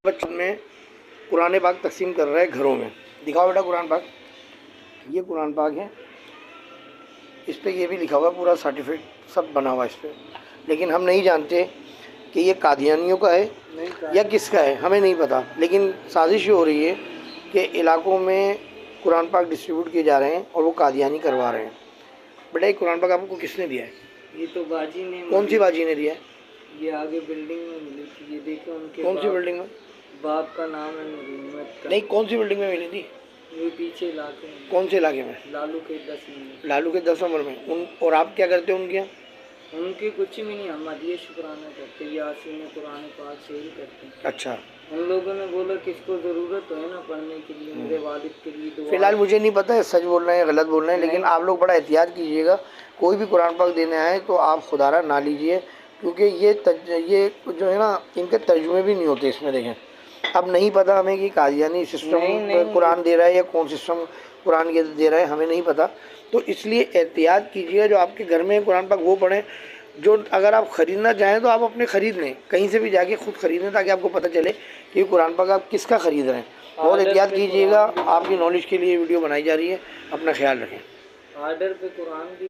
बच्चों में कुरान पाक तकसीम कर रहे हैं घरों में। दिखाओ बेटा कुरान पाक। ये कुरान पाक है, इस पर ये भी लिखा हुआ है, पूरा सर्टिफिकेट सब बना हुआ है इस पर। लेकिन हम नहीं जानते कि ये कादियानियों का है या किसका है, हमें नहीं पता। लेकिन साजिश ये हो रही है कि इलाकों में कुरान पाक डिस्ट्रीब्यूट किए जा रहे हैं और वो कादियानी करवा रहे हैं। बेटा ये कुरान पाक आपको किसने दिया है? ये तो बाजी ने। कौन सी बाजी ने दिया है? ये आगे बिल्डिंग में मिली थी, ये देखो उनके कौन सी बिल्डिंग में? बाप का नाम है नूर का। नहीं, कौन सी बिल्डिंग में मिली थी? ये पीछे इलाके में। कौन से इलाके में? लालू के 10 नंबर। लालू के 10 नंबर में। उन और आप क्या करते हो उनके यहाँ? उनके कुछ भी नहीं, हम ये शुक्राना करते, यासीन कुरान पाक से ही करते हैं। अच्छा, उन लोगों ने बोला किसको ज़रूरत है ना पढ़ने के लिए, मेरे वालिद के लिए दुआ। फिलहाल मुझे नहीं पता है सच बोल रहे हैं गलत बोल रहे हैं, लेकिन आप लोग बड़ा एहतियात कीजिएगा। कोई भी कुरान पाक देने आए तो आप खुदारा ना लीजिए, क्योंकि ये जो है ना, इनके तर्जुमे भी नहीं होते इसमें। देखें, अब नहीं पता हमें कि कादियानी सिस्टम कुरान दे रहा है या कौन सिस्टम कुरान के दे रहा है, हमें नहीं पता। तो इसलिए एहतियात कीजिए, जो आपके घर में कुरान पाक वो पढ़ें। जो अगर आप ख़रीदना चाहें तो आप अपने ख़रीद लें, कहीं से भी जाके खुद ख़रीदें, ताकि आपको पता चले कि कुरान पाक आप किसका ख़रीद रहे हैं। बहुत एहतियात कीजिएगा, आपकी नॉलेज के लिए वीडियो बनाई जा रही है। अपना ख्याल रखें। आर्डर पे कुरान भी